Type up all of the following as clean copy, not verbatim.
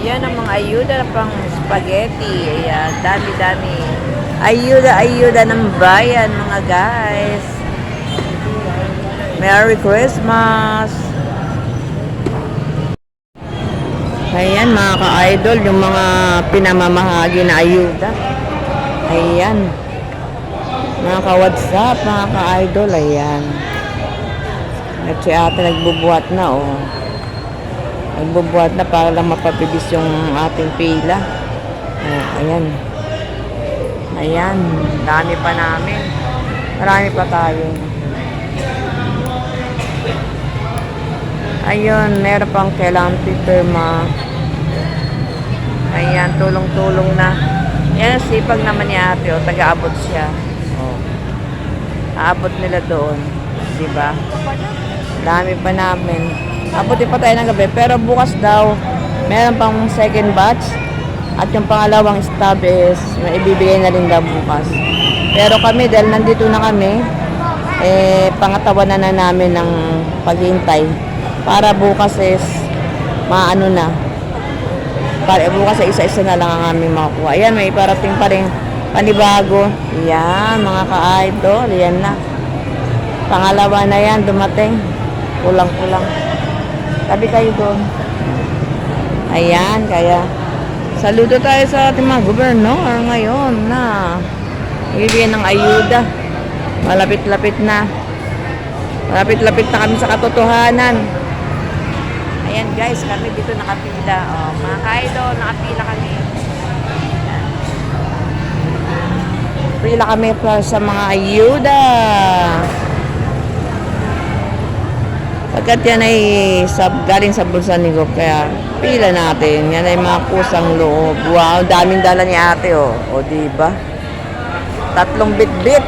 Yan ang mga ayuda pang spaghetti. Ayan, dami-dami. Ayuda ng bayan, mga guys. Merry Christmas! Ayan, mga ka-idol, yung mga pinamamahagi na ayuda. Ayan. Mga ka-WhatsApp, mga ka-idol, ayan. At si ate nagbubuhat na, oh. Nagbubuhat na para lang mapabilis yung ating pila. Oh, ayan. Ayan, dami pa namin. Marami pa tayo. Ayun, meron pang kailangan pipirma. Ayan, tulong-tulong na. Ayan, sipag naman ni ate, oh. Taga-abot siya. Oh. Aabot nila doon. Diba? Dami pa namin. Abutin pa tayo ng gabi. Pero bukas daw, meron pang second batch. At yung pangalawang stub is, may ibibigay na rin daw bukas. Pero kami, dahil nandito na kami, pangatawan na namin ng paghintay. Para bukas is, maano na. Para bukas ay isa-isa na lang ang aming makukuha. Ayan, may parating pa rin panibago. Ayan, mga ka-idol. Ayan na. Pangalawa na yan, dumating. Kulang-kulang. Tabi kayo doon. Ayan, kaya saludo tayo sa ating mga gobernador ngayon na ibigyan ng ayuda. Malapit-lapit na. Malapit-lapit na kami sa katotohanan. Ayan guys, kami dito nakapila. Oh, mga ka-idol, nakapila kami. Ayan. Pila kami para sa mga ayuda. Pagkat yan ay galing sa bulsa ni Gop, kaya pila natin. Yan ay mga kusang loob. Wow, daming dala ni ate, oh. O, diba? 3 bit-bit.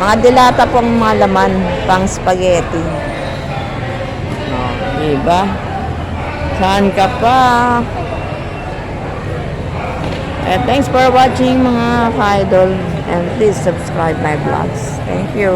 Mga dilata pong mga laman, pang spaghetti. Oh, diba? Saan ka pa? Thanks for watching, mga ka-idol. And please subscribe my vlogs. Thank you.